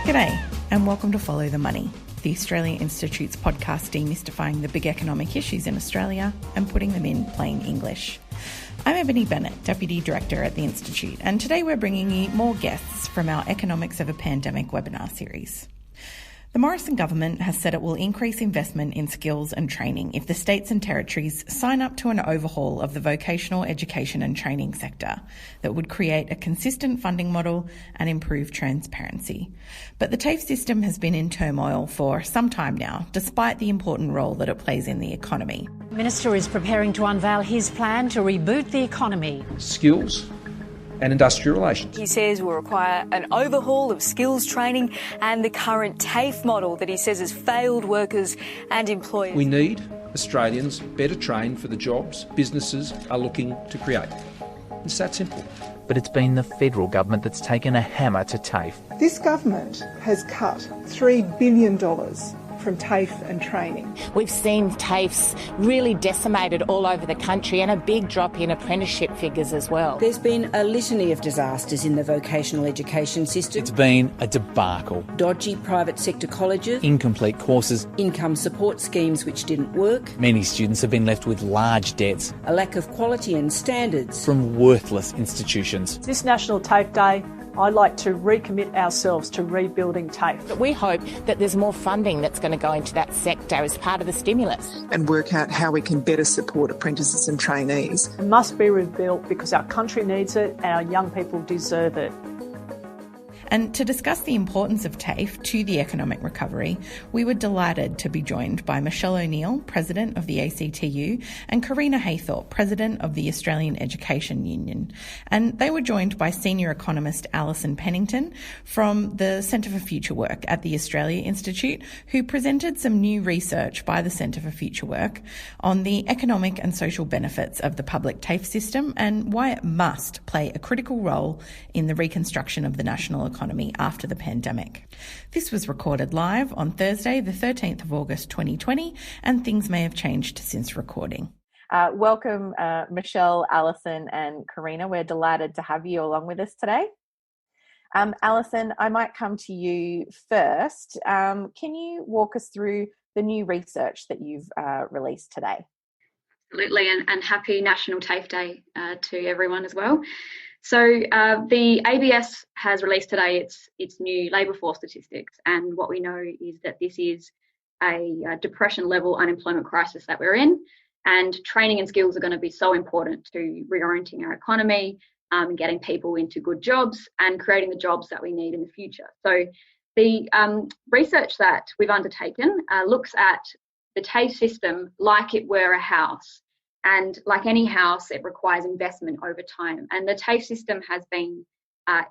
G'day, and welcome to Follow the Money, the Australia Institute's podcast demystifying the big economic issues in Australia and putting them in plain English. I'm Ebony Bennett, Deputy Director at the Institute, and today we're bringing you more guests from our Economics of a Pandemic webinar series. The Morrison government has said it will increase investment in skills and training if the states and territories sign up to an overhaul of the vocational education and training sector that would create a consistent funding model and improve transparency. But the TAFE system has been in turmoil for some time now, despite the important role that it plays in the economy. The Minister is preparing to unveil his plan to reboot the economy. Skills and industrial relations. He says will require an overhaul of skills training and the current TAFE model that he says has failed workers and employers. We need Australians better trained for the jobs businesses are looking to create. It's that simple. But it's been the federal government that's taken a hammer to TAFE. This government has cut $3 billion from TAFE and training. We've seen TAFEs really decimated all over the country and a big drop in apprenticeship figures as well. There's been a litany of disasters in the vocational education system. It's been a debacle. Dodgy private sector colleges. Incomplete courses. Income support schemes which didn't work. Many students have been left with large debts. A lack of quality and standards. From worthless institutions. This National TAFE Day, I'd like to recommit ourselves to rebuilding TAFE. But we hope that there's more funding that's going to go into that sector as part of the stimulus. And work out how we can better support apprentices and trainees. It must be rebuilt because our country needs it and our young people deserve it. And to discuss the importance of TAFE to the economic recovery, we were delighted to be joined by Michele O'Neil, President of the ACTU, and Correna Haythorpe, President of the Australian Education Union. And they were joined by senior economist Alison Pennington from the Centre for Future Work at the Australia Institute, who presented some new research by the Centre for Future Work on the economic and social benefits of the public TAFE system and why it must play a critical role in the reconstruction of the national economy after the pandemic. This was recorded live on Thursday, the 13th of August 2020, and things may have changed since recording. Welcome, Michele, Alison and Correna. We're delighted to have you along with us today. Alison, I might come to you first. Can you walk us through the new research that you've released today? Absolutely, and happy National TAFE Day to everyone as well. So the ABS has released today its new labour force statistics, and what we know is that this is a depression-level unemployment crisis that we're in, and training and skills are going to be so important to reorienting our economy, and getting people into good jobs and creating the jobs that we need in the future. So the research that we've undertaken looks at the TAFE system like it were a house. And like any house, it requires investment over time. And the TAFE system has been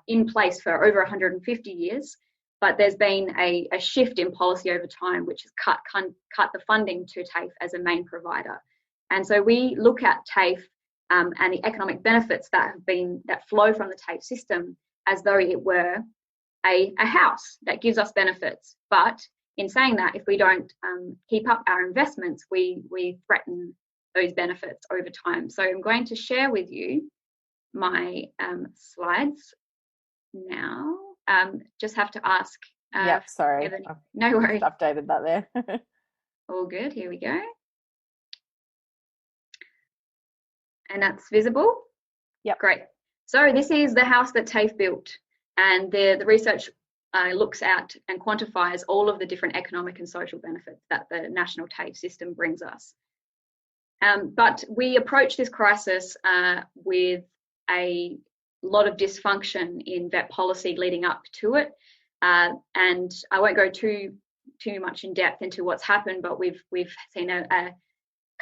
in place for over 150 years, but there's been a shift in policy over time, which has cut the funding to TAFE as a main provider. And so we look at TAFE and the economic benefits that flow from the TAFE system as though it were a house that gives us benefits. But in saying that, if we don't keep up our investments, we threaten those benefits over time. So I'm going to share with you my slides now. Just have to ask. Yep, sorry. No worries. I've updated that there. All good. Here we go. And that's visible? Yep. Great. So this is the house that TAFE built. And the research looks at and quantifies all of the different economic and social benefits that the national TAFE system brings us. But we approach this crisis with a lot of dysfunction in vet policy leading up to it. And I won't go too much in depth into what's happened, but we've seen a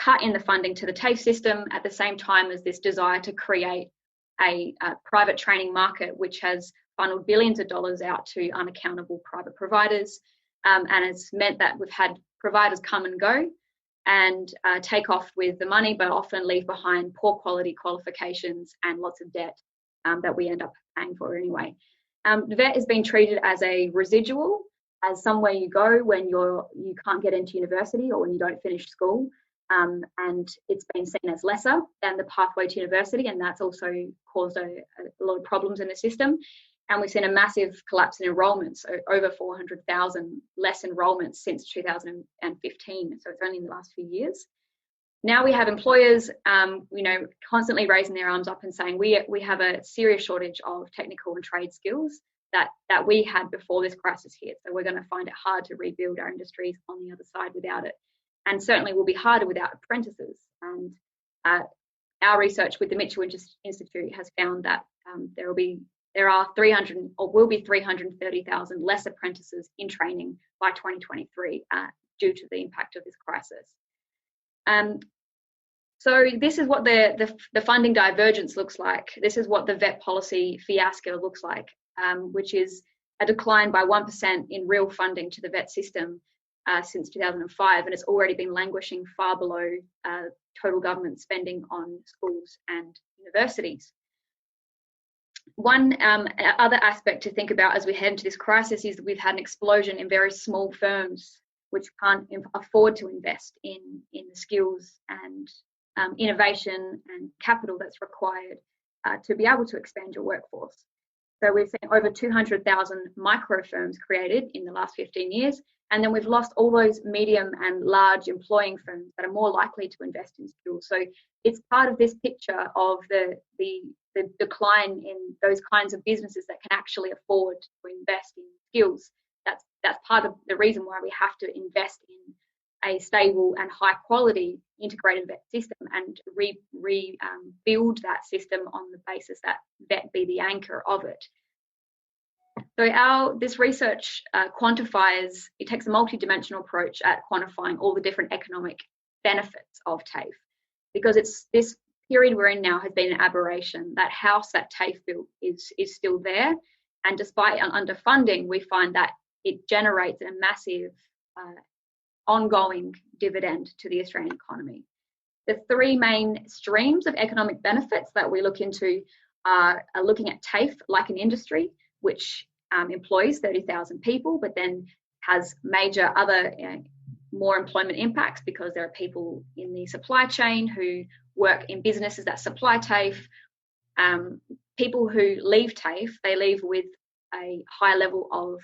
cut in the funding to the TAFE system at the same time as this desire to create a private training market, which has funneled billions of dollars out to unaccountable private providers. And it's meant that we've had providers come and go and take off with the money, but often leave behind poor quality qualifications and lots of debt that we end up paying for anyway. The vet has been treated as a residual, as somewhere you go when you can't get into university or when you don't finish school. And it's been seen as lesser than the pathway to university, and that's also caused a lot of problems in the system. And we've seen a massive collapse in enrolments, so over 400,000 less enrolments since 2015. So it's only in the last few years. Now we have employers, constantly raising their arms up and saying we have a serious shortage of technical and trade skills that we had before this crisis hit. So we're going to find it hard to rebuild our industries on the other side without it. And certainly will be harder without apprentices. And our research with the Mitchell Institute has found that there will be 330,000 less apprentices in training by 2023 due to the impact of this crisis. So this is what the funding divergence looks like. This is what the vet policy fiasco looks like, which is a decline by 1% in real funding to the vet system since 2005, and it's already been languishing far below total government spending on schools and universities. One other aspect to think about as we head into this crisis is that we've had an explosion in very small firms which can't afford to invest in the skills and innovation and capital that's required to be able to expand your workforce. So we've seen over 200,000 micro firms created in the last 15 years, and then we've lost all those medium and large employing firms that are more likely to invest in skills. So it's part of this picture of the decline in those kinds of businesses that can actually afford to invest in skills. That's part of the reason why we have to invest in a stable and high quality integrated vet system and rebuild that system on the basis that vet be the anchor of it. So this research quantifies, it takes a multidimensional approach at quantifying all the different economic benefits of TAFE, because it's this period we're in now has been an aberration. That house that TAFE built is still there, and despite underfunding, we find that it generates a massive ongoing dividend to the Australian economy. The three main streams of economic benefits that we look into are looking at TAFE like an industry, which employs 30,000 people, but then has major other more employment impacts because there are people in the supply chain who work in businesses that supply TAFE. People who leave TAFE, they leave with a high level of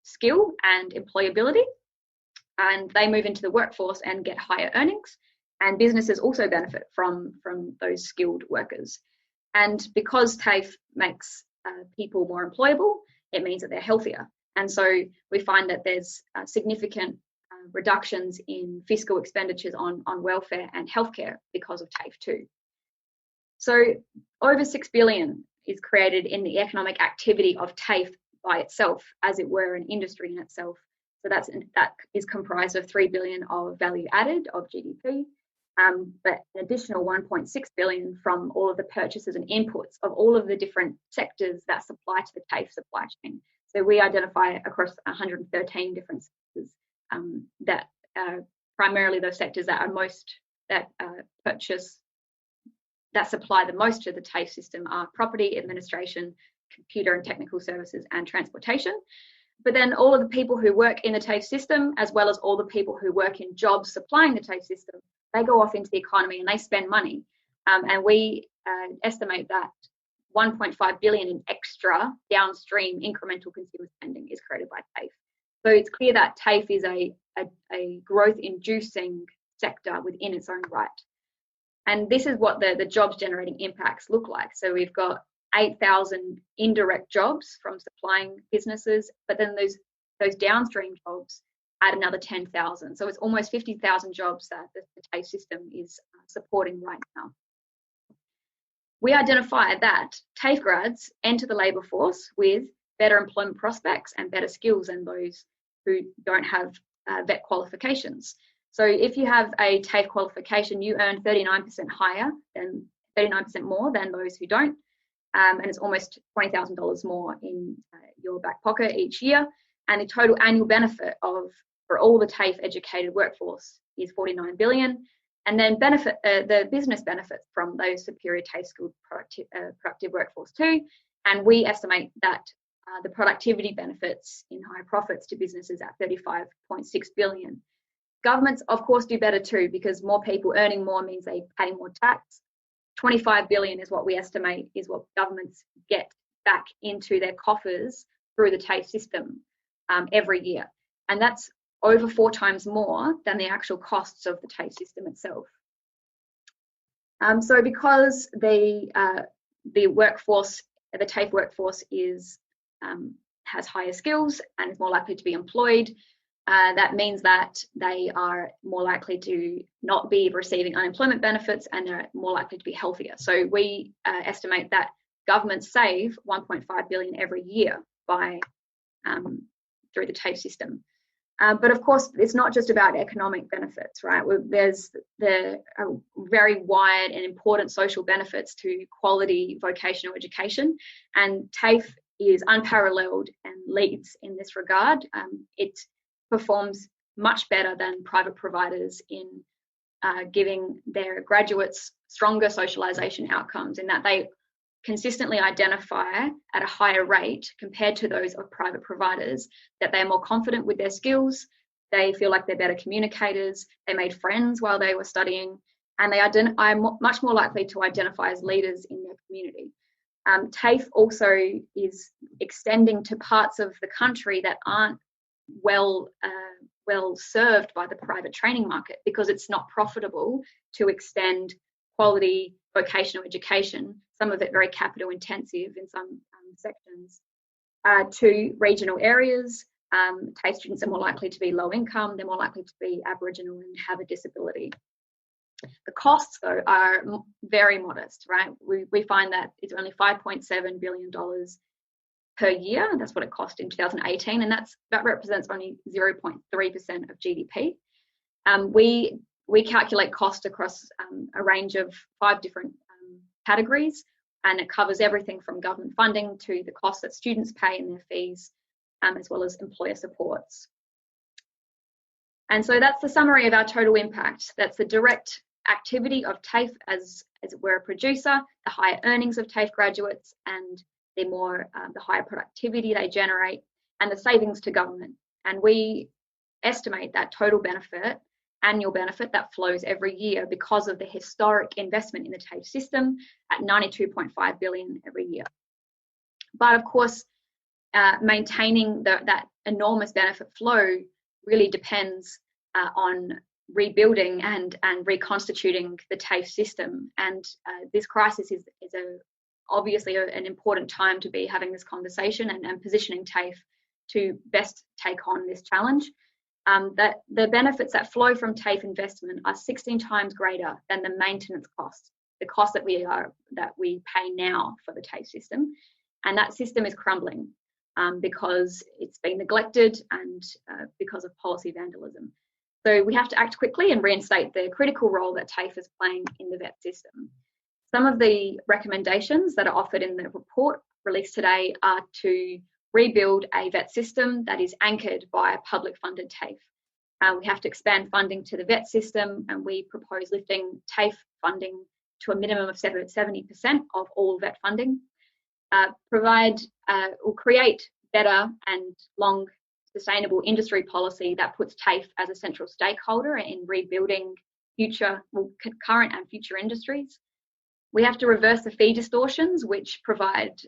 skill and employability, and they move into the workforce and get higher earnings, and businesses also benefit from those skilled workers. And because TAFE makes people more employable, it means that they're healthier. And so we find that there's significant reductions in fiscal expenditures on welfare and healthcare because of TAFE too. So over $6 billion is created in the economic activity of TAFE by itself, as it were an industry in itself. So that is comprised of $3 billion of value added of GDP, but an additional $1.6 billion from all of the purchases and inputs of all of the different sectors that supply to the TAFE supply chain. So we identify across 113 different sectors that primarily those sectors that supply the most to the TAFE system are property, administration, computer and technical services, and transportation. But then all of the people who work in the TAFE system, as well as all the people who work in jobs supplying the TAFE system, they go off into the economy and they spend money. And we estimate that 1.5 billion in extra downstream incremental consumer spending is created by TAFE. So it's clear that TAFE is a growth-inducing sector within its own right. And this is what the jobs-generating impacts look like. So we've got 8,000 indirect jobs from supplying businesses, but then those downstream jobs add another 10,000. So it's almost 50,000 jobs that the TAFE system is supporting right now. We identify that TAFE grads enter the labour force with better employment prospects and better skills than those who don't have vet qualifications. So if you have a TAFE qualification, you earn 39% more than those who don't. And it's almost $20,000 more in your back pocket each year. And the total annual benefit for all the TAFE educated workforce is $49 billion. And then the business benefits from those superior TAFE skilled productive workforce too. And we estimate that the productivity benefits in higher profits to businesses at $35.6 billion. Governments, of course, do better too, because more people earning more means they pay more tax. $25 billion is what we estimate is what governments get back into their coffers through the TAFE system every year. And that's over 4 times more than the actual costs of the TAFE system itself. So because the workforce, the TAFE workforce has higher skills and is more likely to be employed, that means that they are more likely to not be receiving unemployment benefits and they're more likely to be healthier. So we estimate that governments save $1.5 billion every year by through the TAFE system. But of course, it's not just about economic benefits, right? There's the very wide and important social benefits to quality vocational education, and TAFE is unparalleled and leads in this regard. It performs much better than private providers in giving their graduates stronger socialisation outcomes, in that they consistently identify at a higher rate compared to those of private providers that they're more confident with their skills, they feel like they're better communicators, they made friends while they were studying, and they are much more likely to identify as leaders in their community. TAFE also is extending to parts of the country that aren't well served by the private training market, because it's not profitable to extend quality vocational education, some of it very capital intensive in some sections, to regional areas. TAFE students are more likely to be low income, they're more likely to be Aboriginal and have a disability. The costs, though, are very modest, right? We find that it's only $5.7 billion per year. That's what it cost in 2018, and that represents only 0.3% of GDP. We calculate cost across a range of 5 different categories, and it covers everything from government funding to the costs that students pay in their fees, as well as employer supports. And so that's the summary of our total impact. That's the direct activity of TAFE as we're a producer, the higher earnings of TAFE graduates, and the higher productivity they generate, and the savings to government. And we estimate that total benefit, annual benefit, that flows every year because of the historic investment in the TAFE system at $92.5 billion every year. But of course, maintaining that enormous benefit flow really depends on rebuilding and reconstituting the TAFE system. And this crisis is obviously an important time to be having this conversation and positioning TAFE to best take on this challenge. That the benefits that flow from TAFE investment are 16 times greater than the maintenance cost, the cost that we pay now for the TAFE system. And that system is crumbling because it's been neglected and because of policy vandalism. So we have to act quickly and reinstate the critical role that TAFE is playing in the VET system. Some of the recommendations that are offered in the report released today are to rebuild a VET system that is anchored by a public funded TAFE. We have to expand funding to the VET system, and we propose lifting TAFE funding to a minimum of 70% of all VET funding. Will create better and long sustainable industry policy that puts TAFE as a central stakeholder in rebuilding current and future industries. We have to reverse the fee distortions, which provide,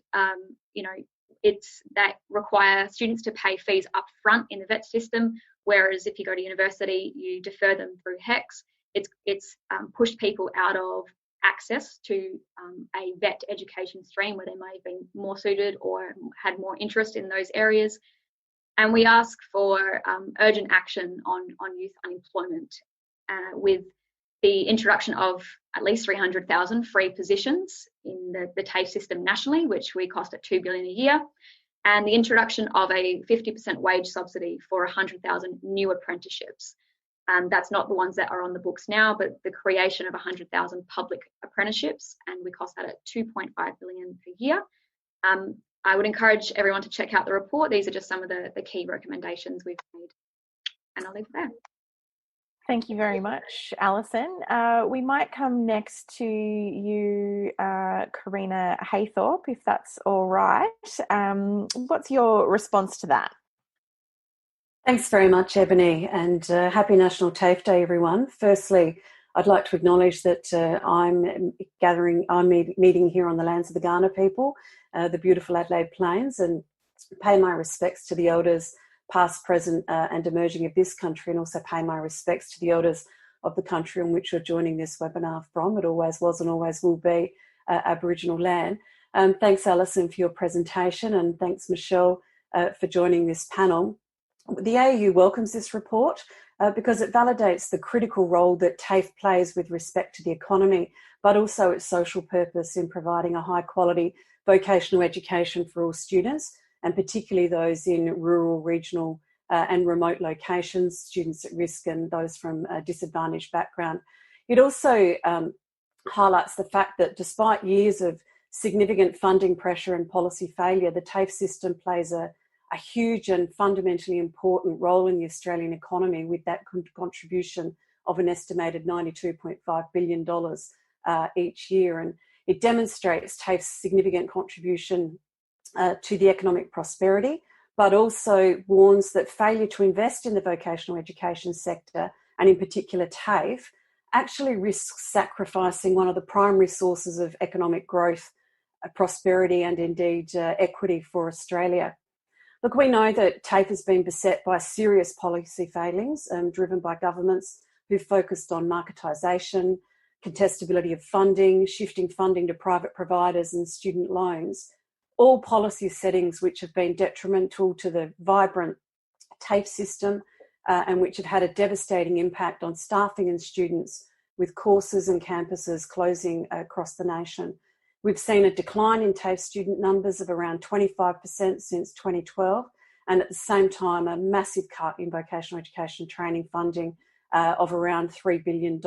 that require students to pay fees up front in the VET system, whereas if you go to university, you defer them through HECS. It's pushed people out of access to a VET education stream where they may have been more suited or had more interest in those areas. And we ask for urgent action on youth unemployment with the introduction of at least 300,000 free positions in the TAFE system nationally, which we cost at $2 billion a year, and the introduction of a 50% wage subsidy for 100,000 new apprenticeships. That's not the ones that are on the books now, but the creation of 100,000 public apprenticeships, and we cost that at $2.5 billion per year. I would encourage everyone to check out the report. These are just some of the key recommendations we've made, and I'll leave it there. Thank you very much, Alison. We might come next to you, Correna Haythorpe, if that's all right. What's your response to that? Thanks very much, Ebony, and happy National TAFE Day, everyone. Firstly, I'd like to acknowledge that I'm meeting here on the lands of the Kaurna people, the beautiful Adelaide Plains, and pay my respects to the elders past, present and emerging of this country, and also pay my respects to the elders of the country in which you're joining this webinar from. It always was and always will be Aboriginal land. Thanks, Alison, for your presentation, and thanks, Michele, for joining this panel. The AEU welcomes this report because it validates the critical role that TAFE plays with respect to the economy, but also its social purpose in providing a high quality vocational education for all students, and particularly those in rural, regional and remote locations, students at risk and those from a disadvantaged background. It also highlights the fact that despite years of significant funding pressure and policy failure, the TAFE system plays a huge and fundamentally important role in the Australian economy, with that contribution of an estimated $92.5 billion each year. And it demonstrates TAFE's significant contribution to the economic prosperity, but also warns that failure to invest in the vocational education sector, and in particular TAFE, actually risks sacrificing one of the primary sources of economic growth, prosperity and indeed equity for Australia. Look, we know that TAFE has been beset by serious policy failings driven by governments who've focused on marketisation, contestability of funding, shifting funding to private providers and student loans, all policy settings which have been detrimental to the vibrant TAFE system and which have had a devastating impact on staffing and students, with courses and campuses closing across the nation. We've seen a decline in TAFE student numbers of around 25% since 2012, and at the same time a massive cut in vocational education training funding of around $3 billion.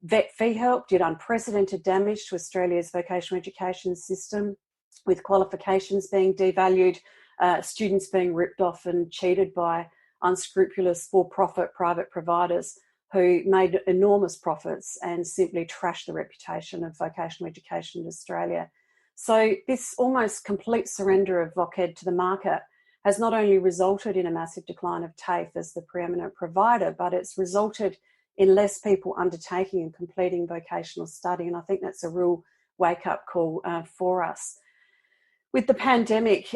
Vet fee help did unprecedented damage to Australia's vocational education system, with qualifications being devalued, students being ripped off and cheated by unscrupulous for-profit private providers who made enormous profits and simply trashed the reputation of vocational education in Australia. So this almost complete surrender of VocEd to the market has not only resulted in a massive decline of TAFE as the preeminent provider, but it's resulted in less people undertaking and completing vocational study. And I think that's a real wake-up call for us. With the pandemic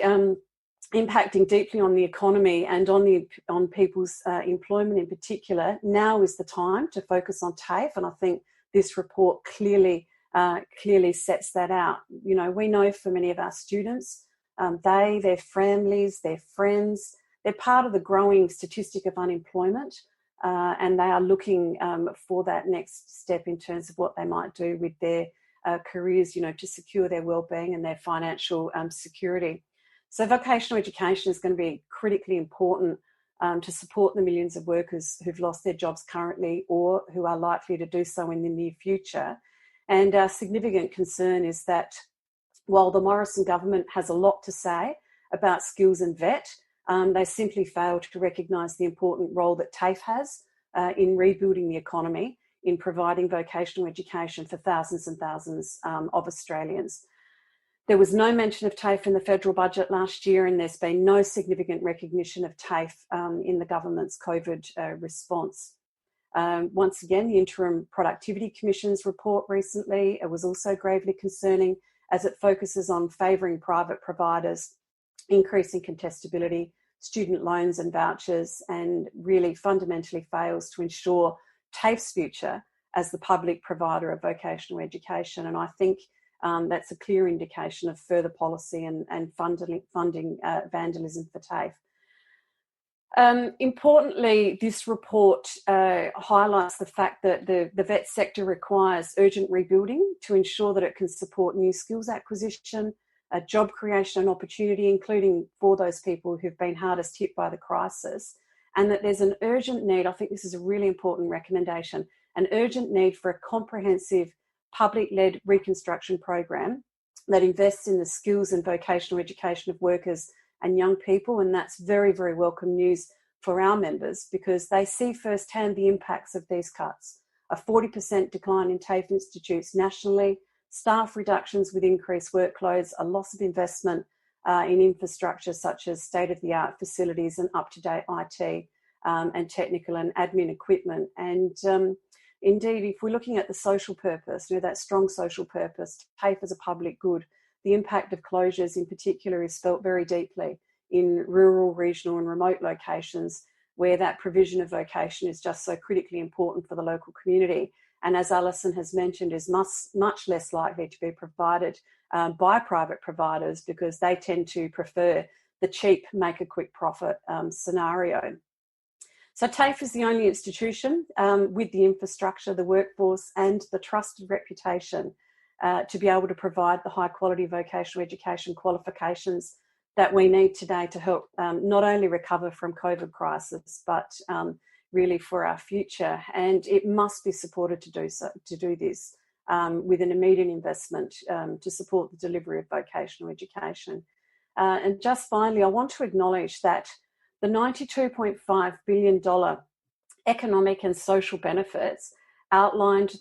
impacting deeply on the economy and on people's employment in particular, now is the time to focus on TAFE, and I think this report clearly sets that out. You know, we know for many of our students, their families, their friends, they're part of the growing statistic of unemployment, and they are looking for that next step in terms of what they might do with their careers, you know, to secure their well-being and their financial security. So vocational education is going to be critically important to support the millions of workers who've lost their jobs currently or who are likely to do so in the near future. And our significant concern is that while the Morrison government has a lot to say about skills and vet, they simply fail to recognise the important role that TAFE has in rebuilding the economy, in providing vocational education for thousands and thousands of Australians. There was no mention of TAFE in the federal budget last year, and there's been no significant recognition of TAFE in the government's COVID response. Once again, the Interim Productivity Commission's report recently was also gravely concerning, as it focuses on favouring private providers, increasing contestability, student loans and vouchers, and really fundamentally fails to ensure TAFE's future as the public provider of vocational education. And I think that's a clear indication of further policy and funding vandalism for TAFE. Importantly, this report highlights the fact that the vet sector requires urgent rebuilding to ensure that it can support new skills acquisition, job creation and opportunity, including for those people who've been hardest hit by the crisis, and that there's an urgent need, I think this is a really important recommendation, an urgent need for a comprehensive public-led reconstruction program that invests in the skills and vocational education of workers and young people. And that's very, very welcome news for our members, because they see firsthand the impacts of these cuts. A 40% decline in TAFE institutes nationally, staff reductions with increased workloads, a loss of investment in infrastructure such as state-of-the-art facilities and up-to-date IT and technical and admin equipment. And Indeed, if we're looking at the social purpose, that strong social purpose, TAFE as a public good, the impact of closures in particular is felt very deeply in rural, regional and remote locations where that provision of vocation is just so critically important for the local community. And as Alison has mentioned, is much less likely to be provided by private providers because they tend to prefer the cheap, make a quick profit scenario. So TAFE is the only institution with the infrastructure, the workforce and the trusted reputation to be able to provide the high quality vocational education qualifications that we need today to help not only recover from COVID crisis, but really for our future. And it must be supported to do this with an immediate investment to support the delivery of vocational education. And just finally, I want to acknowledge that the $92.5 billion economic and social benefits outlined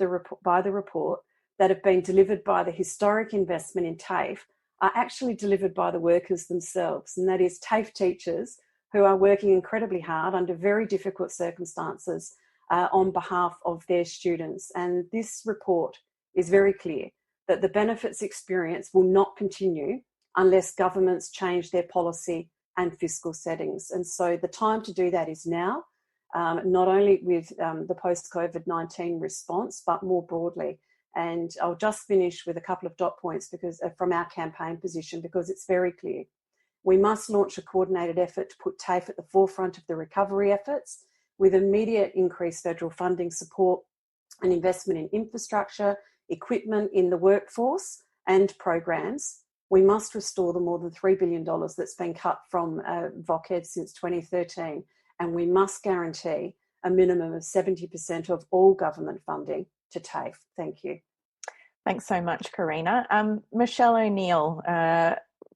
by the report that have been delivered by the historic investment in TAFE are actually delivered by the workers themselves, and that is TAFE teachers who are working incredibly hard under very difficult circumstances on behalf of their students. And this report is very clear that the benefits experience will not continue unless governments change their policy and fiscal settings. And so the time to do that is now, not only with the post-COVID-19 response, but more broadly. And I'll just finish with a couple of dot points because from our campaign position, because it's very clear. We must launch a coordinated effort to put TAFE at the forefront of the recovery efforts with immediate increased federal funding support and investment in infrastructure, equipment in the workforce and programs. We must restore the more than $3 billion that's been cut from VocEd since 2013, and we must guarantee a minimum of 70% of all government funding to TAFE. Thank you. Thanks so much, Correna. Michele O'Neil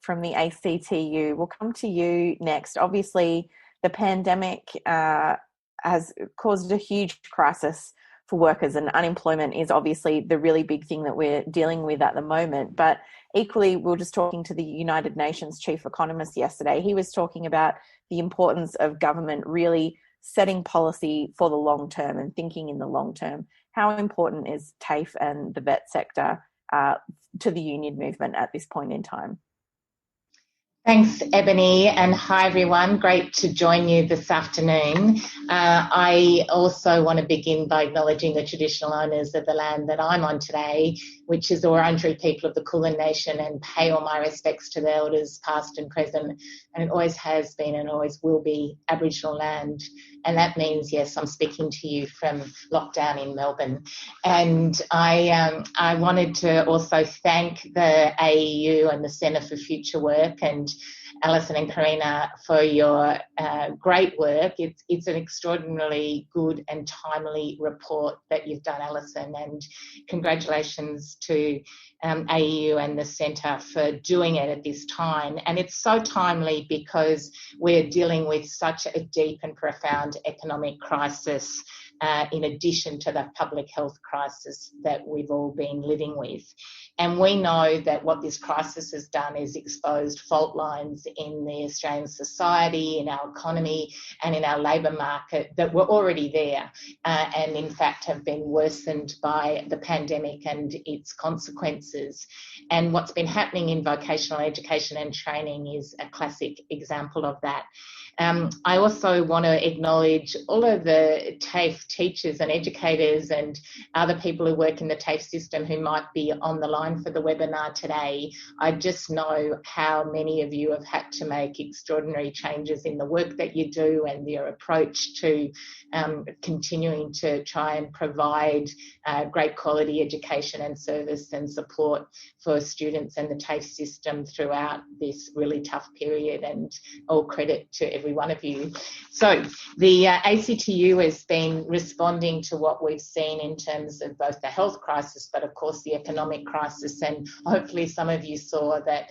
from the ACTU, we'll come to you next. Obviously, the pandemic has caused a huge crisis for workers, and unemployment is obviously the really big thing that we're dealing with at the moment. But equally, we were just talking to the United Nations chief economist yesterday. He was talking about the importance of government really setting policy for the long term and thinking in the long term. How important is TAFE and the vet sector to the union movement at this point in time? Thanks, Ebony, and hi everyone. Great to join you this afternoon. I also want to begin by acknowledging the traditional owners of the land that I'm on today, which is the Wurundjeri people of the Kulin Nation, and pay all my respects to the elders past and present. And it always has been and always will be Aboriginal land. And that means, yes, I'm speaking to you from lockdown in Melbourne. And I wanted to also thank the AEU and the Centre for Future Work and Alison and Correna for your great work. It's an extraordinarily good and timely report that you've done, Alison, and congratulations to AEU and the Centre for doing it at this time. And it's so timely because we're dealing with such a deep and profound economic crisis in addition to the public health crisis that we've all been living with. And we know that what this crisis has done is exposed fault lines in the Australian society, in our economy and in our labour market that were already there and in fact have been worsened by the pandemic and its consequences. And what's been happening in vocational education and training is a classic example of that. I also want to acknowledge all of the TAFE teachers and educators and other people who work in the TAFE system who might be on the line for the webinar today. I just know how many of you have had to make extraordinary changes in the work that you do and your approach to continuing to try and provide great quality education and service and support for students and the TAFE system throughout this really tough period, and all credit to every one of you. So the ACTU has been responding to what we've seen in terms of both the health crisis, but of course the economic crisis. And hopefully some of you saw that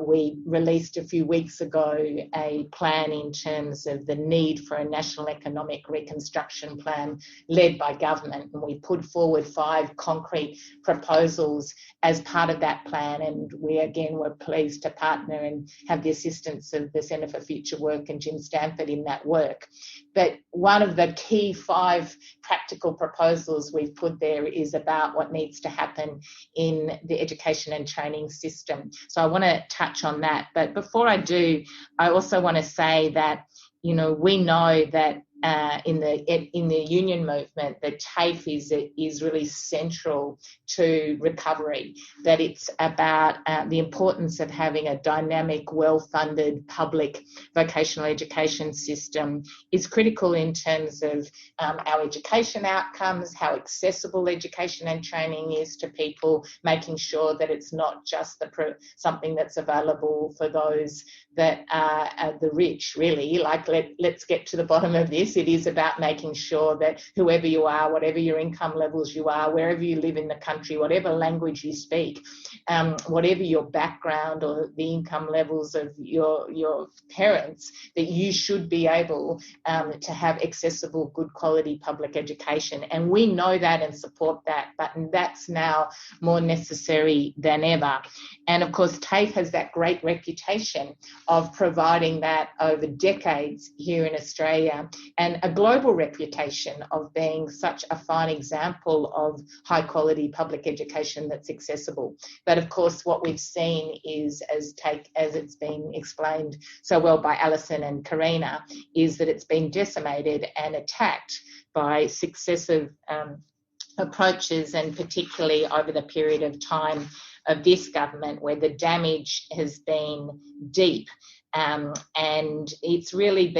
we released a few weeks ago a plan in terms of the need for a national economic reconstruction plan led by government. And we put forward 5 concrete proposals as part of that plan. And we again were pleased to partner and have the assistance of the Centre for Future Work and Jim Stanford in that work. But one of the key 5 practical proposals we've put there is about what needs to happen in the education and training system. So I want to touch on that. But before I do, I also want to say that, you know, we know that in the union movement, that TAFE is really central to recovery, that it's about the importance of having a dynamic, well-funded public vocational education system is critical in terms of our education outcomes, how accessible education and training is to people, making sure that it's not just something that's available for those that are the rich, really. Like, let's get to the bottom of this. It is about making sure that whoever you are, whatever your income levels you are, wherever you live in the country, whatever language you speak, whatever your background or the income levels of your parents, that you should be able to have accessible, good quality public education. And we know that and support that, but that's now more necessary than ever. And of course, TAFE has that great reputation of providing that over decades here in Australia, and a global reputation of being such a fine example of high quality public education that's accessible. But of course, what we've seen is, as it's been explained so well by Alison and Correna, is that it's been decimated and attacked by successive approaches, and particularly over the period of time of this government, where the damage has been deep. And it's really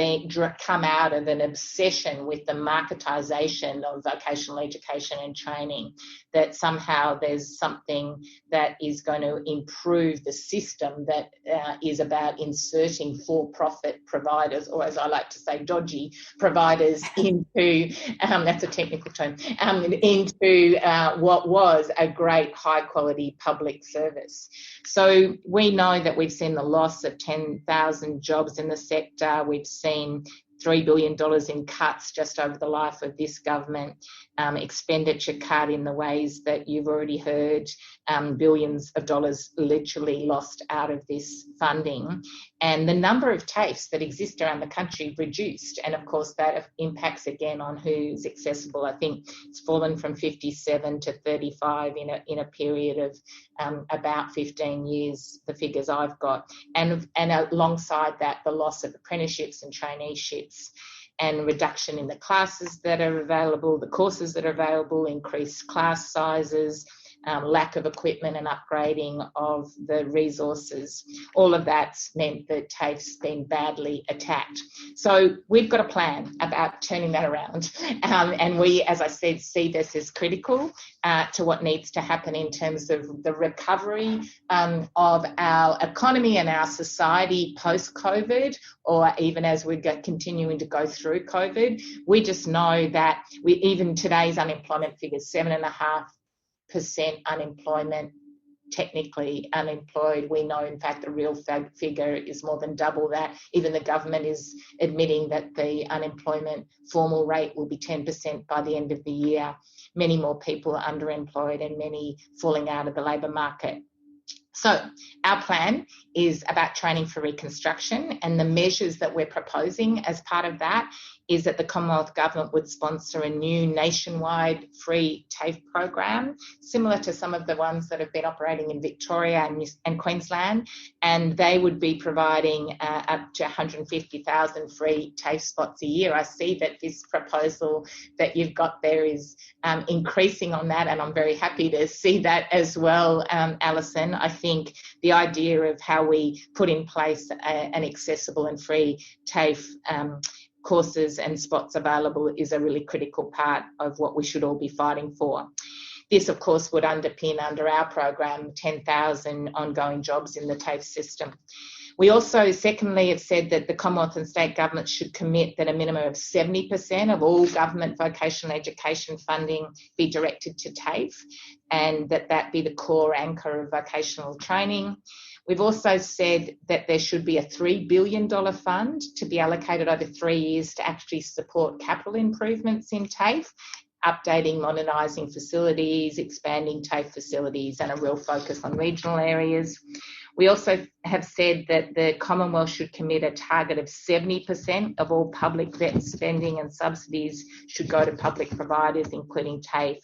come out of an obsession with the marketisation of vocational education and training, that somehow there's something that is going to improve the system that is about inserting for-profit providers, or as I like to say, dodgy providers, into, that's a technical term, into what was a great high-quality public service. So we know that we've seen the loss of 10,000 jobs in the sector. We've seen $3 billion in cuts just over the life of this government, expenditure cut in the ways that you've already heard, billions of dollars literally lost out of this funding, and the number of TAFEs that exist around the country reduced. And of course, that impacts again on who's accessible. I think it's fallen from 57 to 35 in a period of about 15 years, the figures I've got. And alongside that, the loss of apprenticeships and traineeships, and reduction in the classes that are available, the courses that are available, increased class sizes, lack of equipment and upgrading of the resources. All of that's meant that TAFE's been badly attacked. So we've got a plan about turning that around. And we, as I said, see this as critical to what needs to happen in terms of the recovery of our economy and our society post-COVID, or even as we're continuing to go through COVID. We just know that even today's unemployment figures, 7.5% unemployment, technically unemployed. We know, in fact, the real figure is more than double that. Even the government is admitting that the unemployment formal rate will be 10% by the end of the year. Many more people are underemployed and many falling out of the labour market. So our plan is about training for reconstruction, and the measures that we're proposing as part of that is that the Commonwealth Government would sponsor a new nationwide free TAFE program, similar to some of the ones that have been operating in Victoria and Queensland, and they would be providing up to 150,000 free TAFE spots a year. I see that this proposal that you've got there is increasing on that, and I'm very happy to see that as well, Alison. I think the idea of how we put in place an accessible and free TAFE courses and spots available is a really critical part of what we should all be fighting for. This, of course, would underpin, under our program, 10,000 ongoing jobs in the TAFE system. We also, secondly, have said that the Commonwealth and state governments should commit that a minimum of 70% of all government vocational education funding be directed to TAFE, and that be the core anchor of vocational training. We've also said that there should be a $3 billion fund to be allocated over 3 years to actually support capital improvements in TAFE, updating, modernising facilities, expanding TAFE facilities, and a real focus on regional areas. We also have said that the Commonwealth should commit a target of 70% of all public vet spending and subsidies should go to public providers, including TAFE.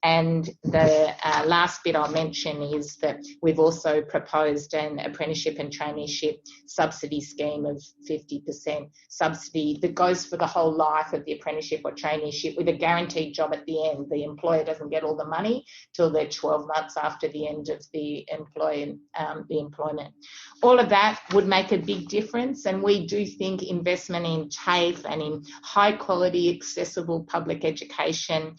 And the last bit I'll mention is that we've also proposed an apprenticeship and traineeship subsidy scheme of 50% subsidy that goes for the whole life of the apprenticeship or traineeship with a guaranteed job at the end. The employer doesn't get all the money till they're 12 months after the end of the employment. All of that would make a big difference, and we do think investment in TAFE and in high quality accessible public education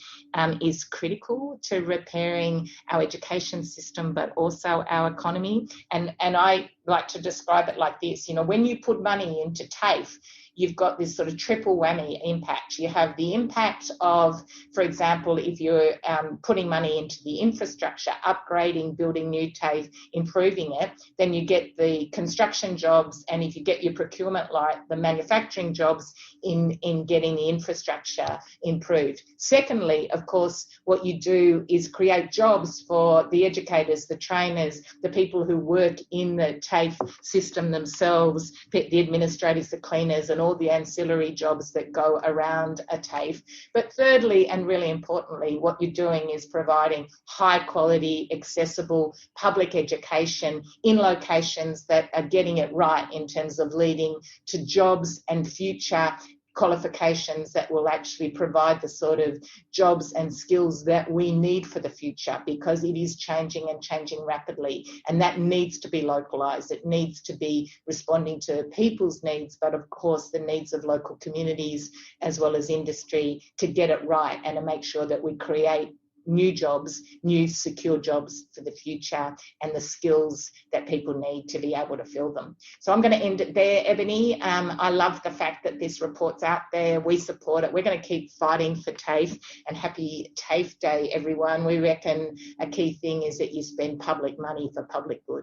is critical to repairing our education system, but also our economy. And I like to describe it like this, when you put money into TAFE, you've got this sort of triple whammy impact. You have the impact of, for example, if you're putting money into the infrastructure, upgrading, building new TAFE, improving it, then you get the construction jobs, and if you get your procurement right, the manufacturing jobs in getting the infrastructure improved. Secondly, of course, what you do is create jobs for the educators, the trainers, the people who work in the TAFE system themselves, the administrators, the cleaners, and all the ancillary jobs that go around a TAFE. But thirdly, and really importantly, what you're doing is providing high quality, accessible public education in locations that are getting it right in terms of leading to jobs and future qualifications that will actually provide the sort of jobs and skills that we need for the future, because it is changing and changing rapidly, and that needs to be localised. It needs to be responding to people's needs, but of course the needs of local communities as well as industry, to get it right and to make sure that we create new jobs, new secure jobs for the future, and the skills that people need to be able to fill them. So I'm going to end it there, Ebony. I love the fact that this report's out there. We support it. We're going to keep fighting for TAFE, and happy TAFE Day, everyone. We reckon a key thing is that you spend public money for public good.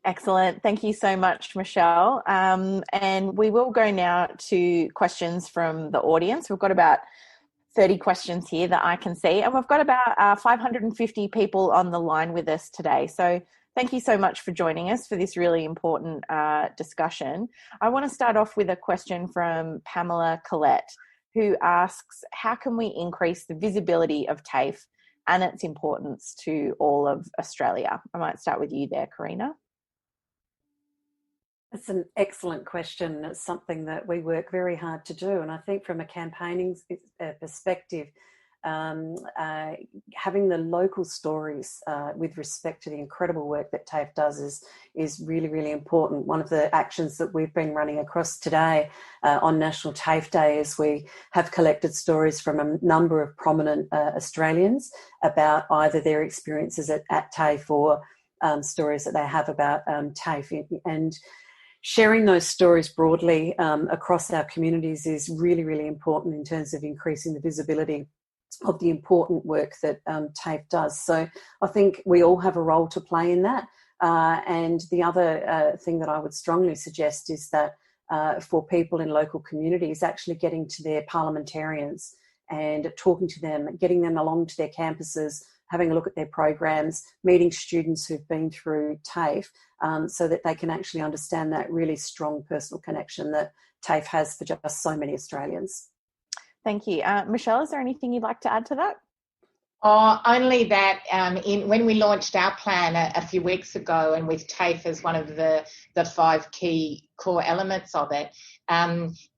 Excellent. Thank you so much, Michele. And we will go now to questions from the audience. We've got about 30 questions here that I can see, and we've got about 550 people on the line with us today. So thank you so much for joining us for this really important discussion. I want to start off with a question from Pamela Collette, who asks, how can we increase the visibility of TAFE and its importance to all of Australia? I might start with you there, Correna. That's an excellent question. It's something that we work very hard to do. And I think from a campaigning perspective, having the local stories with respect to the incredible work that TAFE does is really, really important. One of the actions that we've been running across today on National TAFE Day is we have collected stories from a number of prominent Australians about either their experiences at TAFE or stories that they have about TAFE. And sharing those stories broadly across our communities is really, really important in terms of increasing the visibility of the important work that TAFE does. So I think we all have a role to play in that. And the other thing that I would strongly suggest is that for people in local communities, actually getting to their parliamentarians and talking to them, getting them along to their campuses, having a look at their programs, meeting students who've been through TAFE, so that they can actually understand that really strong personal connection that TAFE has for just so many Australians. Thank you. Michele, is there anything you'd like to add to that? Only that when we launched our plan a few weeks ago, and with TAFE as one of the 5 key core elements of it,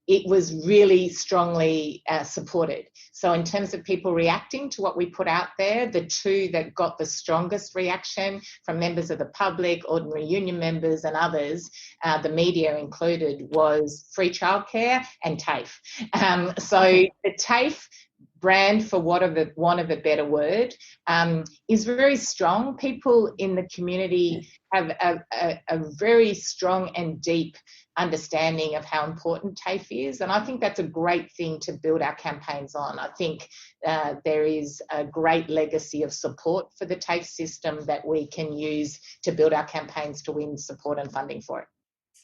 it was really strongly supported. So in terms of people reacting to what we put out there, the 2 that got the strongest reaction from members of the public, ordinary union members and others, the media included, was free childcare and TAFE. So the TAFE brand, for want of a better word, is very strong. People in the community have a very strong and deep understanding of how important TAFE is, and I think that's a great thing to build our campaigns on. I think there is a great legacy of support for the TAFE system that we can use to build our campaigns to win support and funding for it.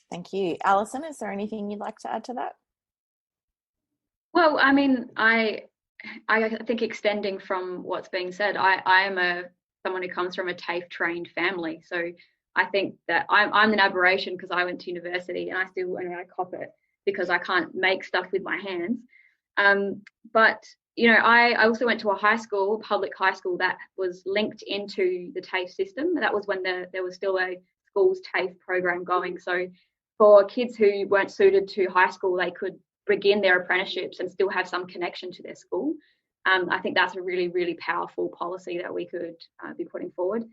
Thank you. Alison, is there anything you'd like to add to that? Well, I mean, I think extending from what's being said, I am someone who comes from a TAFE trained family, so I think that I'm an aberration because I went to university and I cop it because I can't make stuff with my hands. But I also went to a public high school that was linked into the TAFE system. That was when there was still a school's TAFE program going. So for kids who weren't suited to high school, they could begin their apprenticeships and still have some connection to their school. I think that's a really, really powerful policy that we could be putting forward.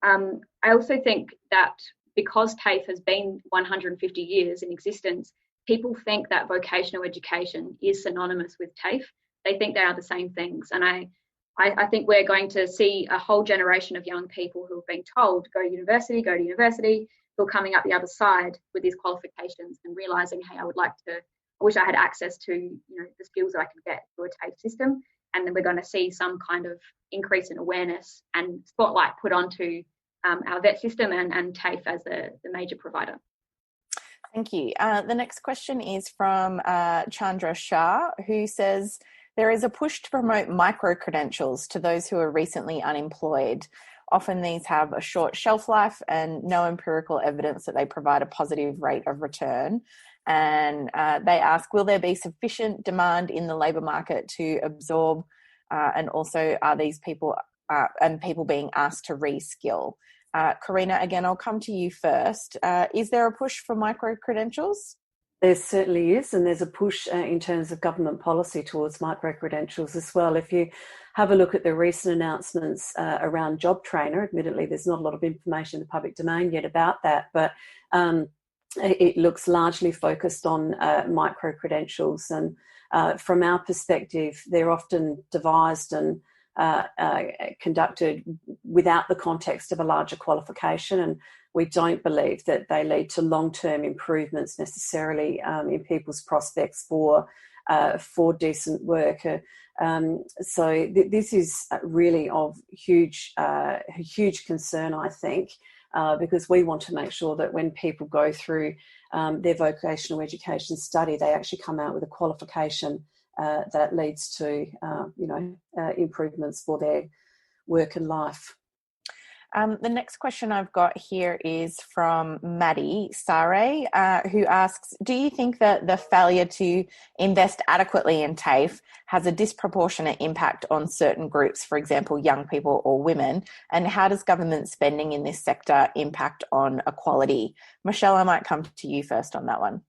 I also think that because TAFE has been 150 years in existence, people think that vocational education is synonymous with TAFE. They think they are the same things. And I think we're going to see a whole generation of young people who have been told, go to university, who are coming up the other side with these qualifications and realising, hey, I wish I had access to the skills that I could get through a TAFE system. And then we're going to see some kind of increase in awareness and spotlight put onto our vet system and TAFE as the major provider. Thank you. The next question is from Chandra Shah, who says, there is a push to promote micro-credentials to those who are recently unemployed. Often these have a short shelf life and no empirical evidence that they provide a positive rate of return. And they ask, will there be sufficient demand in the labour market to absorb and also are these people and people being asked to reskill? Correna, again, I'll come to you first. Is there a push for micro-credentials? There certainly is, and there's a push in terms of government policy towards micro-credentials as well. If you have a look at the recent announcements around Job Trainer, admittedly there's not a lot of information in the public domain yet about that, but it looks largely focused on micro-credentials. And from our perspective, they're often devised and conducted without the context of a larger qualification, and we don't believe that they lead to long-term improvements necessarily in people's prospects for decent work. So this is really of huge concern, I think, because we want to make sure that when people go through their vocational education study, they actually come out with a qualification that leads to improvements for their work and life. The next question I've got here is from Maddie Sare, who asks, do you think that the failure to invest adequately in TAFE has a disproportionate impact on certain groups, for example, young people or women? And how does government spending in this sector impact on equality? Michele, I might come to you first on that one.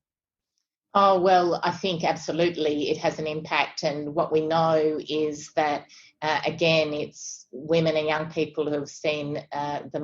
Oh, well, I think absolutely it has an impact. And what we know is that, again, it's women and young people who have seen have been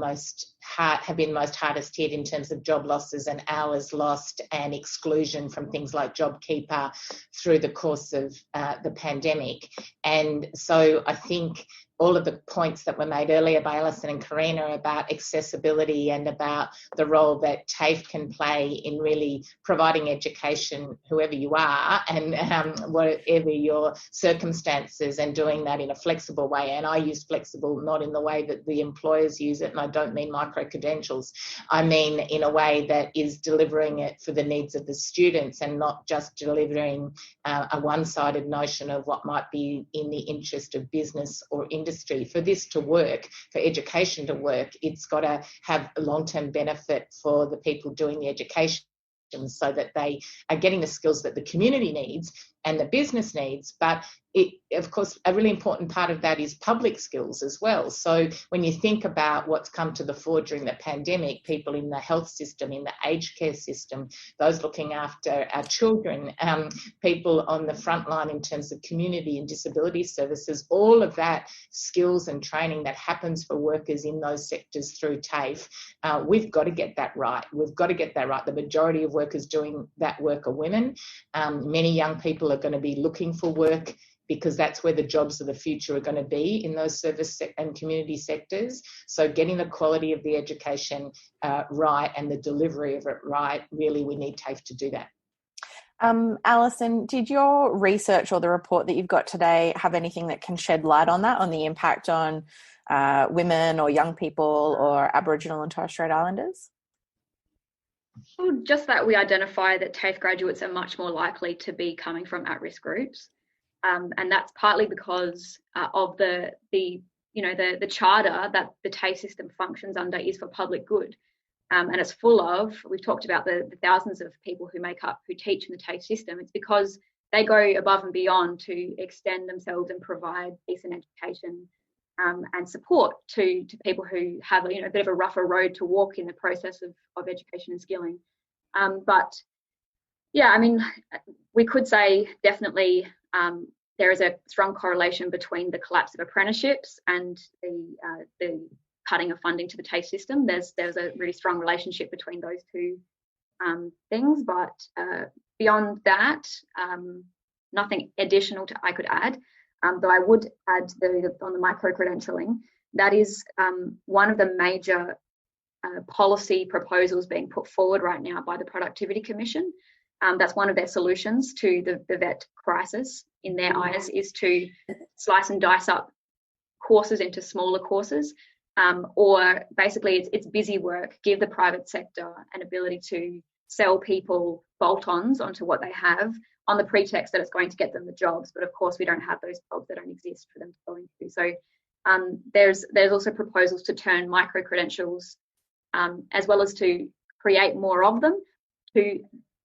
most hardest hit in terms of job losses and hours lost and exclusion from things like JobKeeper through the course of the pandemic. And so I think all of the points that were made earlier by Alison and Correna about accessibility and about the role that TAFE can play in really providing education, whoever you are and whatever your circumstances, and doing that in a flexible way. And I use flexible not in the way that the employers use it, and I don't mean micro-credentials. I mean in a way that is delivering it for the needs of the students and not just delivering a one-sided notion of what might be in the interest of business or industry. For this to work, for education to work, it's got to have a long-term benefit for the people doing the education, so that they are getting the skills that the community needs and the business needs. But it, of course, a really important part of that is public skills as well. So when you think about what's come to the fore during the pandemic, people in the health system, in the aged care system, those looking after our children, people on the front line in terms of community and disability services, all of that skills and training that happens for workers in those sectors through TAFE, we've got to get that right. We've got to get that right. The majority of workers doing that work are women. Many young people are going to be looking for work because that's where the jobs of the future are going to be, in those service and community sectors. So getting the quality of the education right and the delivery of it right, really we need TAFE to do that. Alison, did your research or the report that you've got today have anything that can shed light on that, on the impact on women or young people or Aboriginal and Torres Strait Islanders? Well, just that we identify that TAFE graduates are much more likely to be coming from at-risk groups. And that's partly because of the charter that the TAFE system functions under is for public good. and it's full of, we've talked about the thousands of people who teach in the TAFE system. It's because they go above and beyond to extend themselves and provide decent education and support to people who have a bit of a rougher road to walk in the process of education and skilling. But yeah, I mean, we could say definitely there is a strong correlation between the collapse of apprenticeships and the cutting of funding to the TAFE system. There's a really strong relationship between those two things, but beyond that, nothing additional I could add. Though I would add on the micro-credentialing, that is one of the major policy proposals being put forward right now by the Productivity Commission. That's one of their solutions to the vet crisis, in their eyes, is to slice and dice up courses into smaller courses, or basically it's busy work, give the private sector an ability to sell people bolt-ons onto what they have on the pretext that it's going to get them the jobs. But of course, we don't have those jobs, that don't exist for them to go into. So there's also proposals to turn micro-credentials, as well as to create more of them, to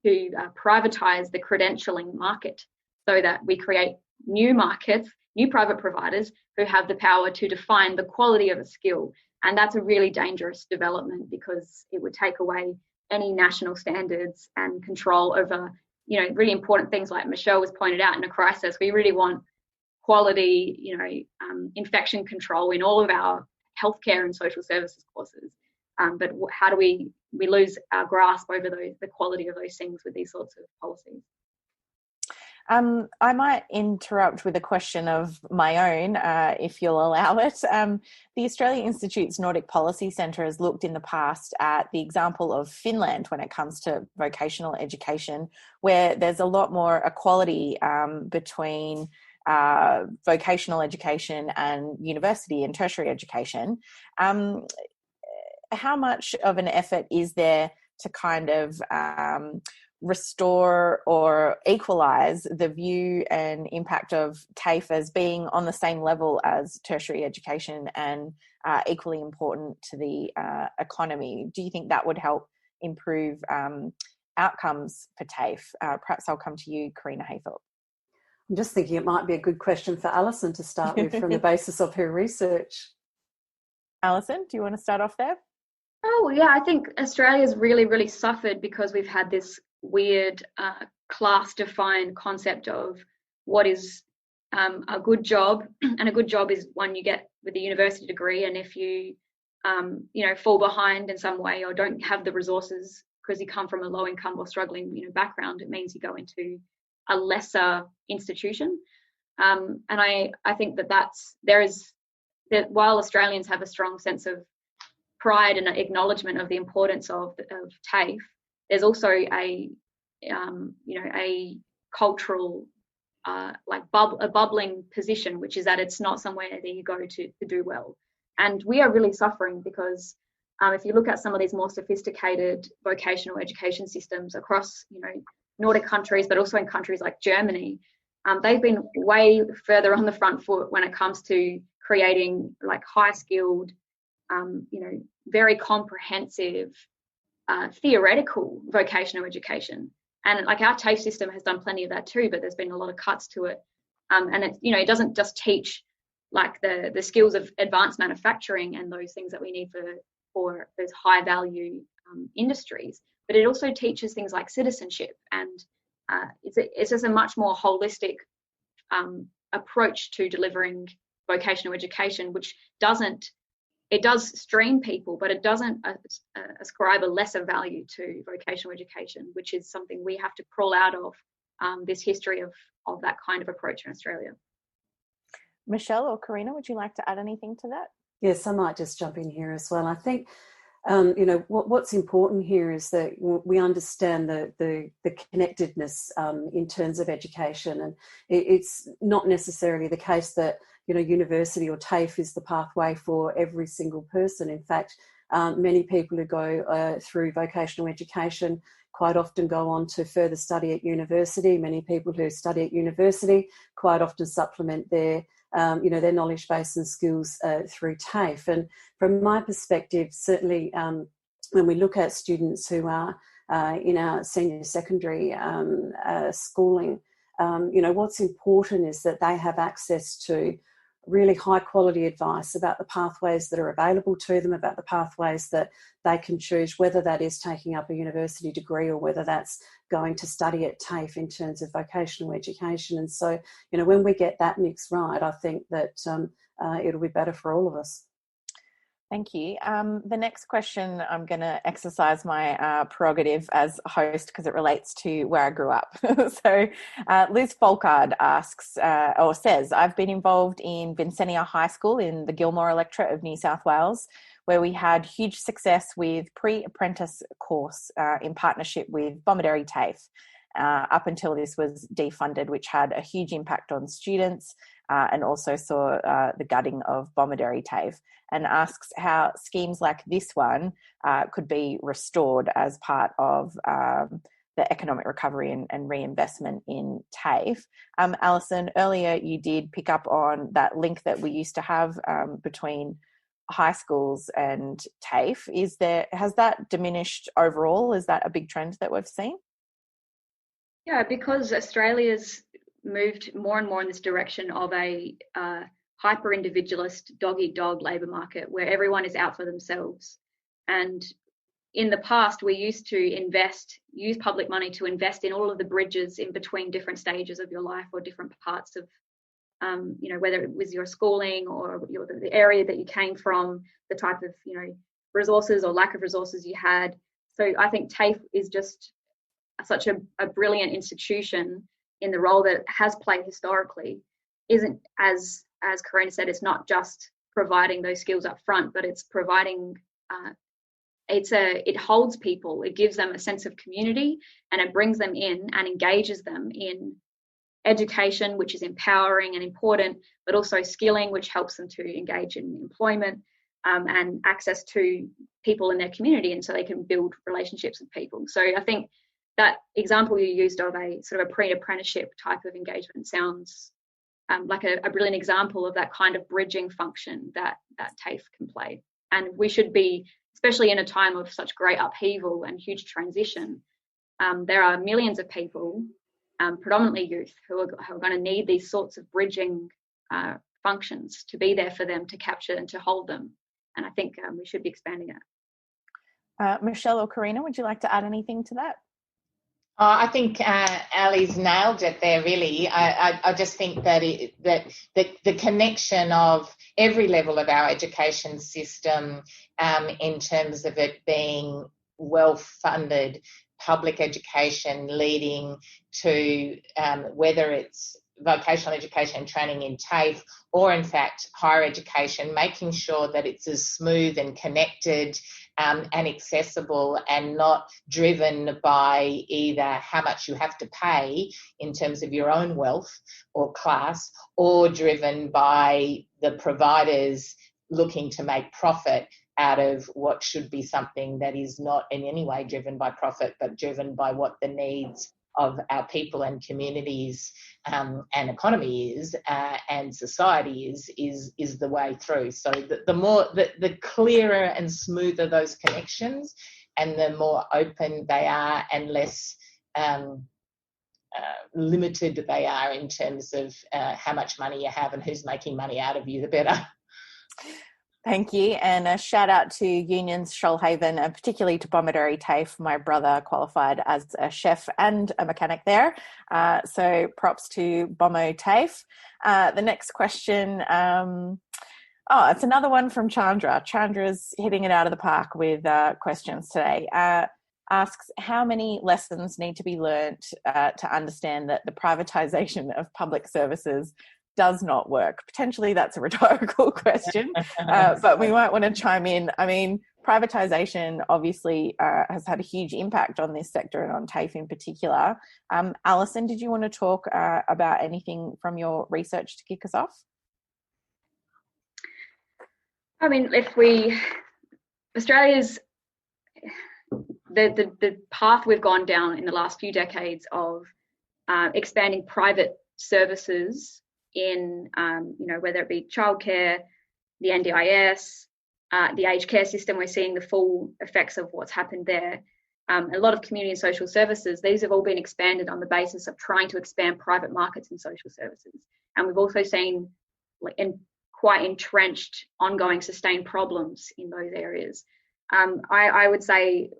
privatise the credentialing market, so that we create new markets, new private providers who have the power to define the quality of a skill. And that's a really dangerous development, because it would take away any national standards and control over, really important things like Michele was pointed out in a crisis. We really want quality, infection control in all of our healthcare and social services courses. But how do we lose our grasp over the quality of those things with these sorts of policies? I might interrupt with a question of my own, if you'll allow it. The Australia Institute's Nordic Policy Centre has looked in the past at the example of Finland when it comes to vocational education, where there's a lot more equality between vocational education and university and tertiary education. How much of an effort is there to kind of restore or equalise the view and impact of TAFE as being on the same level as tertiary education and equally important to the economy? Do you think that would help improve outcomes for TAFE? Perhaps I'll come to you, Correna Haythorpe. I'm just thinking it might be a good question for Alison to start with from the basis of her research. Alison, do you want to start off there? Oh, yeah, I think Australia's really, really suffered because we've had this weird class-defined concept of what is a good job, and a good job is one you get with a university degree. And if you, fall behind in some way or don't have the resources because you come from a low-income or struggling, background, it means you go into a lesser institution. And I think that while Australians have a strong sense of pride and acknowledgement of the importance of TAFE, there's also a cultural a bubbling position, which is that it's not somewhere that you go to do well. And we are really suffering because if you look at some of these more sophisticated vocational education systems across Nordic countries, but also in countries like Germany, they've been way further on the front foot when it comes to creating high skilled, very comprehensive theoretical vocational education. And our TAFE system has done plenty of that too, but there's been a lot of cuts to it. And it doesn't just teach the skills of advanced manufacturing and those things that we need for those high value industries, but it also teaches things like citizenship. And it's just a much more holistic approach to delivering vocational education, which does stream people, but it doesn't ascribe a lesser value to vocational education, which is something we have to crawl out of this history of that kind of approach in Australia. Michele or Correna, would you like to add anything to that? Yes, I might just jump in here as well. I think, what's important here is that we understand the connectedness in terms of education. And it's not necessarily the case that university or TAFE is the pathway for every single person. In fact, many people who go through vocational education quite often go on to further study at university. Many people who study at university quite often supplement their knowledge base and skills through TAFE. And from my perspective, certainly when we look at students who are in our senior secondary schooling, what's important is that they have access to really high quality advice about the pathways that are available to them, about the pathways that they can choose, whether that is taking up a university degree or whether that's going to study at TAFE in terms of vocational education. And so, when we get that mix right, I think that it'll be better for all of us. Thank you. The next question, I'm going to exercise my prerogative as a host because it relates to where I grew up. So Liz Folkard asks or says, I've been involved in Vincennia High School in the Gilmore electorate of New South Wales, where we had huge success with pre-apprentice course in partnership with Bomaderry TAFE up until this was defunded, which had a huge impact on students and also saw the gutting of Bomaderry TAFE, and asks how schemes like this one could be restored as part of the economic recovery and reinvestment in TAFE. Alison, earlier you did pick up on that link that we used to have between high schools and TAFE. Has that diminished overall? Is that a big trend that we've seen? Yeah, because Australia's moved more and more in this direction of a hyper-individualist, dog-eat-dog labour market where everyone is out for themselves. And in the past, we used to use public money to invest in all of the bridges in between different stages of your life or different parts of, whether it was your schooling or the area that you came from, the type of, resources or lack of resources you had. So I think TAFE is just such a brilliant institution in the role that it has played historically. Isn't, as Correna said, it's not just providing those skills up front, but it's providing, it holds people, it gives them a sense of community, and it brings them in and engages them in education, which is empowering and important, but also skilling, which helps them to engage in employment and access to people in their community, and so they can build relationships with people. So I think that example you used of a sort of a pre-apprenticeship type of engagement sounds like a brilliant example of that kind of bridging function that TAFE can play. And we should be, especially in a time of such great upheaval and huge transition, there are millions of people, predominantly youth, who are going to need these sorts of bridging functions to be there for them, to capture and to hold them. And I think we should be expanding it. Michele or Correna, would you like to add anything to that? I think Ali's nailed it there, really. I just think that the connection of every level of our education system in terms of it being well-funded public education leading to whether it's vocational education and training in TAFE or, in fact, higher education, making sure that it's as smooth and connected and accessible and not driven by either how much you have to pay in terms of your own wealth or class, or driven by the providers looking to make profit out of what should be something that is not in any way driven by profit, but driven by what the needs of our people and communities and economy is and society is the way through. So the clearer and smoother those connections, and the more open they are and less limited they are in terms of how much money you have and who's making money out of you, the better. Thank you, and a shout out to Unions Shoalhaven, and particularly to Bomaderry TAFE. My brother qualified as a chef and a mechanic there, so props to Bomo TAFE. The next question, it's another one from Chandra. Chandra's hitting it out of the park with questions today. Asks, how many lessons need to be learnt to understand that the privatisation of public services does not work? Potentially that's a rhetorical question, but we might want to chime in. I mean, privatisation obviously has had a huge impact on this sector and on TAFE in particular. Alison, did you want to talk about anything from your research to kick us off? I mean, Australia's, the path we've gone down in the last few decades of expanding private services in, whether it be childcare, the NDIS, the aged care system, we're seeing the full effects of what's happened there. A lot of community and social services, these have all been expanded on the basis of trying to expand private markets in social services. And we've also seen quite entrenched, ongoing, sustained problems in those areas. I would say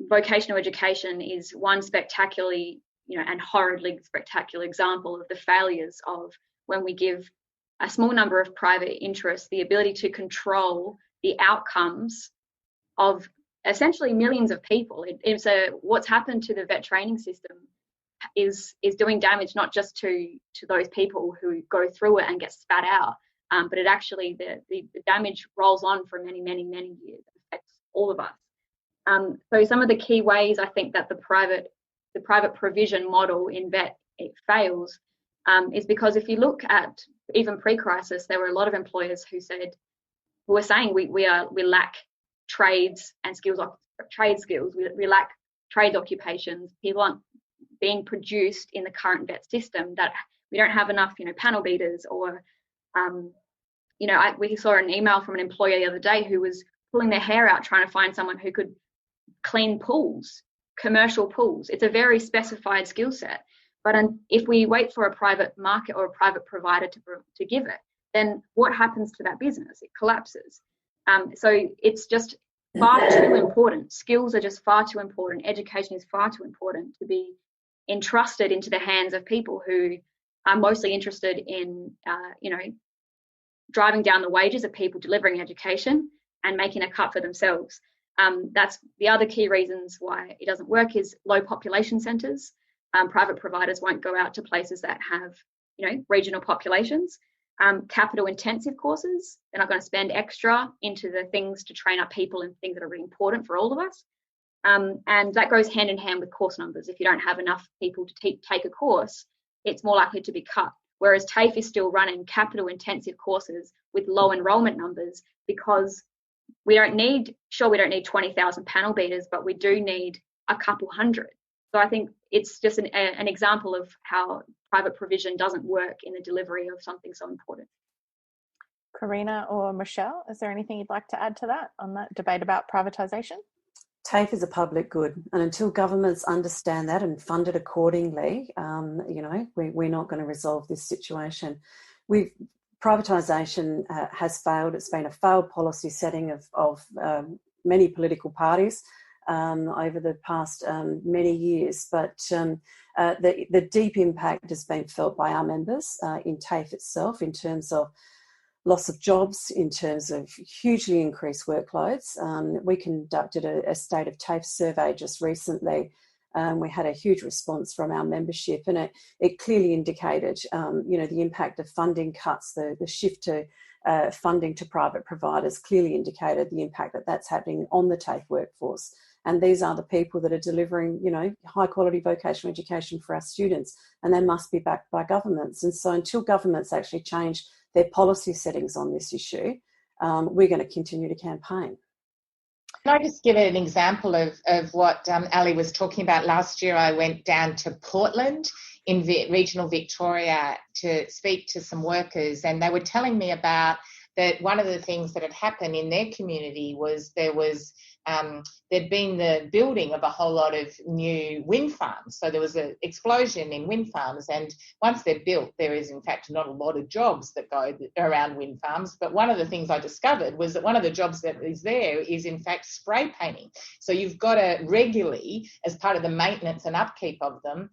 vocational education is one spectacularly, and horridly spectacular example of the failures of when we give a small number of private interests the ability to control the outcomes of essentially millions of people. What's happened to the vet training system is doing damage not just to those people who go through it and get spat out, but it actually, the damage rolls on for many, many, many years. It affects all of us. So some of the key ways I think that the private provision model in vet, it fails, is because if you look at even pre-crisis, there were a lot of employers who were saying we lack trades and skills, trade skills. We lack trade occupations. People aren't being produced in the current vet system. That we don't have enough, panel beaters, or we saw an email from an employer the other day who was pulling their hair out trying to find someone who could clean pools, commercial pools. It's a very specified skill set. But if we wait for a private market or a private provider to give it, then what happens to that business? It collapses. So it's just far too important. Skills are just far too important. Education is far too important to be entrusted into the hands of people who are mostly interested in, driving down the wages of people delivering education and making a cut for themselves. That's the other key reasons why it doesn't work is low population centres. Private providers won't go out to places that have, regional populations. Capital intensive courses, they're not going to spend extra into the things to train up people in things that are really important for all of us. And that goes hand in hand with course numbers. If you don't have enough people to take a course, it's more likely to be cut. Whereas TAFE is still running capital intensive courses with low enrolment numbers because we don't need 20,000 panel beaters, but we do need a couple hundred. So I think it's just an example of how private provision doesn't work in the delivery of something so important. Correna or Michele, is there anything you'd like to add to that on that debate about privatisation? TAFE is a public good, and until governments understand that and fund it accordingly, we're not going to resolve this situation. Privatisation has failed. It's been a failed policy setting of many political parties over the past many years, but the deep impact has been felt by our members in TAFE itself in terms of loss of jobs, in terms of hugely increased workloads. We conducted a State of TAFE survey just recently. We had a huge response from our membership, and it clearly indicated, the impact of funding cuts, the shift to funding to private providers clearly indicated the impact that's happening on the TAFE workforce. And these are the people that are delivering, high quality vocational education for our students, and they must be backed by governments. And so until governments actually change their policy settings on this issue, we're going to continue to campaign. Can I just give an example of what Ali was talking about? Last year I went down to Portland in regional Victoria to speak to some workers, and they were telling me about that one of the things that had happened in their community was there'd been the building of a whole lot of new wind farms. So there was an explosion in wind farms, and once they're built, there is in fact not a lot of jobs that go around wind farms. But one of the things I discovered was that one of the jobs that is there is in fact spray painting. So you've got to regularly, as part of the maintenance and upkeep of them,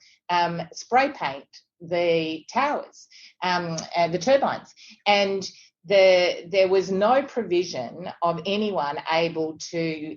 spray paint the towers, the turbines. And there was no provision of anyone able to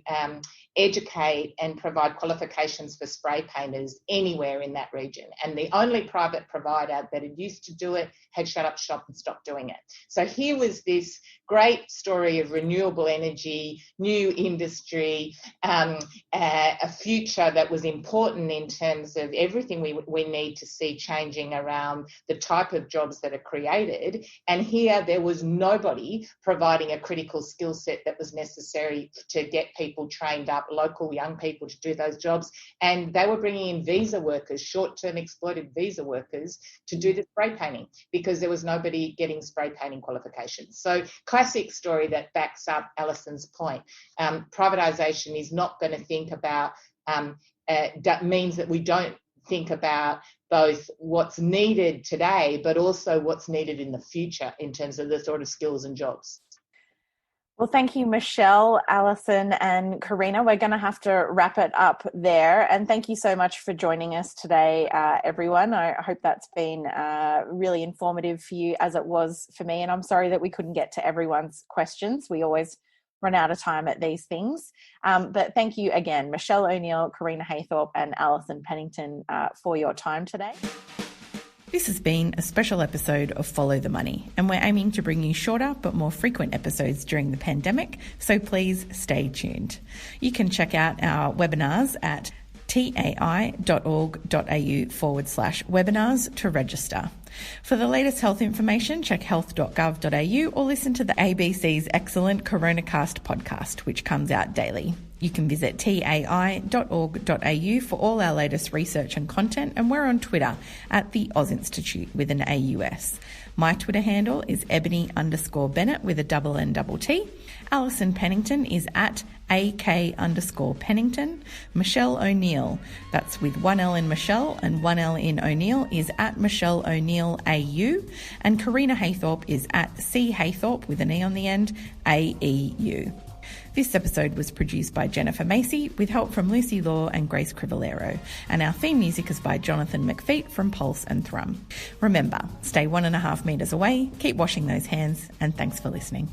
educate and provide qualifications for spray painters anywhere in that region. And the only private provider that had used to do it had shut up shop and stopped doing it. So here was this great story of renewable energy, new industry, a future that was important in terms of everything we need to see changing around the type of jobs that are created. And here there was nobody providing a critical skill set that was necessary to get people trained up, local young people to do those jobs. And they were bringing in visa workers, short-term exploited visa workers, to do the spray painting because there was nobody getting spray painting qualifications. So classic story that backs up Alison's point. Privatisation is not going to think about, that means that we don't think about both what's needed today, but also what's needed in the future in terms of the sort of skills and jobs. Well, thank you, Michele, Alison and Correna. We're going to have to wrap it up there. And thank you so much for joining us today, everyone. I hope that's been really informative for you as it was for me. And I'm sorry that we couldn't get to everyone's questions. We always run out of time at these things. But thank you again, Michele O'Neil, Correna Haythorpe and Alison Pennington for your time today. This has been a special episode of Follow the Money, and we're aiming to bring you shorter but more frequent episodes during the pandemic, so please stay tuned. You can check out our webinars at tai.org.au/webinars to register. For the latest health information, check health.gov.au or listen to the ABC's excellent Coronacast podcast, which comes out daily. You can visit tai.org.au for all our latest research and content, and we're on Twitter at the Oz Institute with an AUS. My Twitter handle is Ebony_Bennett with a double N double T. Alison Pennington is at AK_Pennington. Michele O'Neil, that's with one L in Michelle and one L in O'Neil, is at Michele O'Neil AU. And Correna Haythorpe is at C Haythorpe with an E on the end, AEU. This episode was produced by Jennifer Macey with help from Lucy Law and Grace Crivallero, and our theme music is by Jonathan McFeet from Pulse and Thrum. Remember, stay 1.5 metres away, keep washing those hands, and thanks for listening.